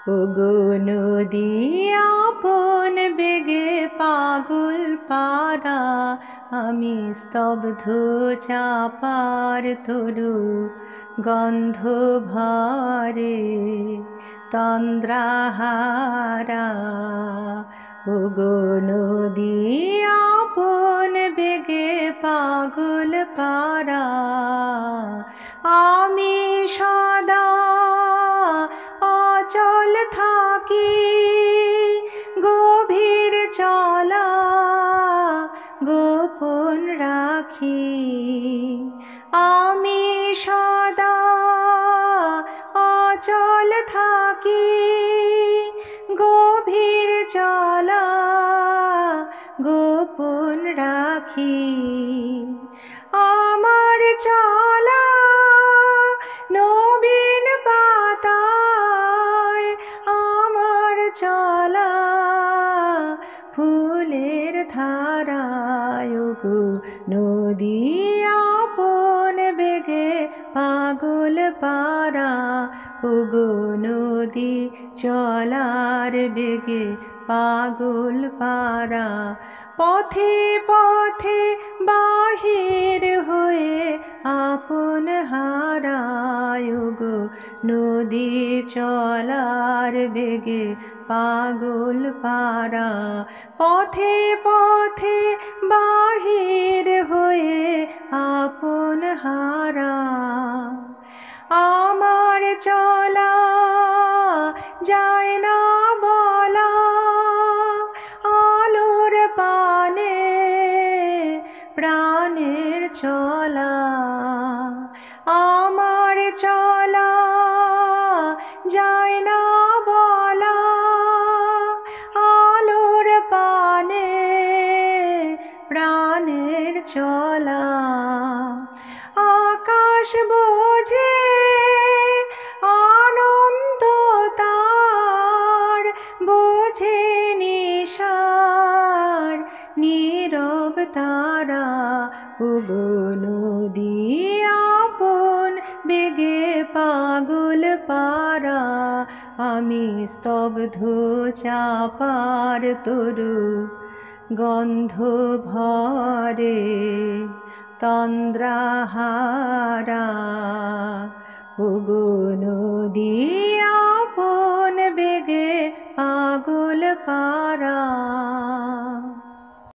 ওগো নদী আপন বেগে পাগল পারা, আমি স্তব্ধ চাপার তরু গন্ধ ভরে তন্দ্রাহারা। ওগো নদী আপন বেগে পাগল পারা, আমি সদা অচল থাকি, গভীর চলা গোপন রাখি। আমি সদা অচল থাকি, গভীর চলা গোপন রাখি। আমার চলা নবীন পাতায়, আমার চলা ফুলের ধারায়। ওগো নদী আপন বেগে পাগল পারা, ওগো নদী চলার বেগে পাগল পারা। পথে পথে বাহির হয়ে আপন হারায়, ওগো নদী চলার বেগে পাগল পারা। পথে পথে বাহির হয়ে আপন হারা। আমার চলা যায় না বলা, আলোর পানে প্রাণের চলা। আমার চলা যায় না বলা, আলোর পানে প্রাণের চলা। আকাশ বোঝে আনন্দ তার, বোঝে নিশার নীরব তারা। ওগো নদী আপন বেগে পাগল পারা, আমি স্তব্ধ চাপার তরু গন্ধ ভরে তন্দ্রাহারা। ওগো নদী আপন বেগে পাগল পারা।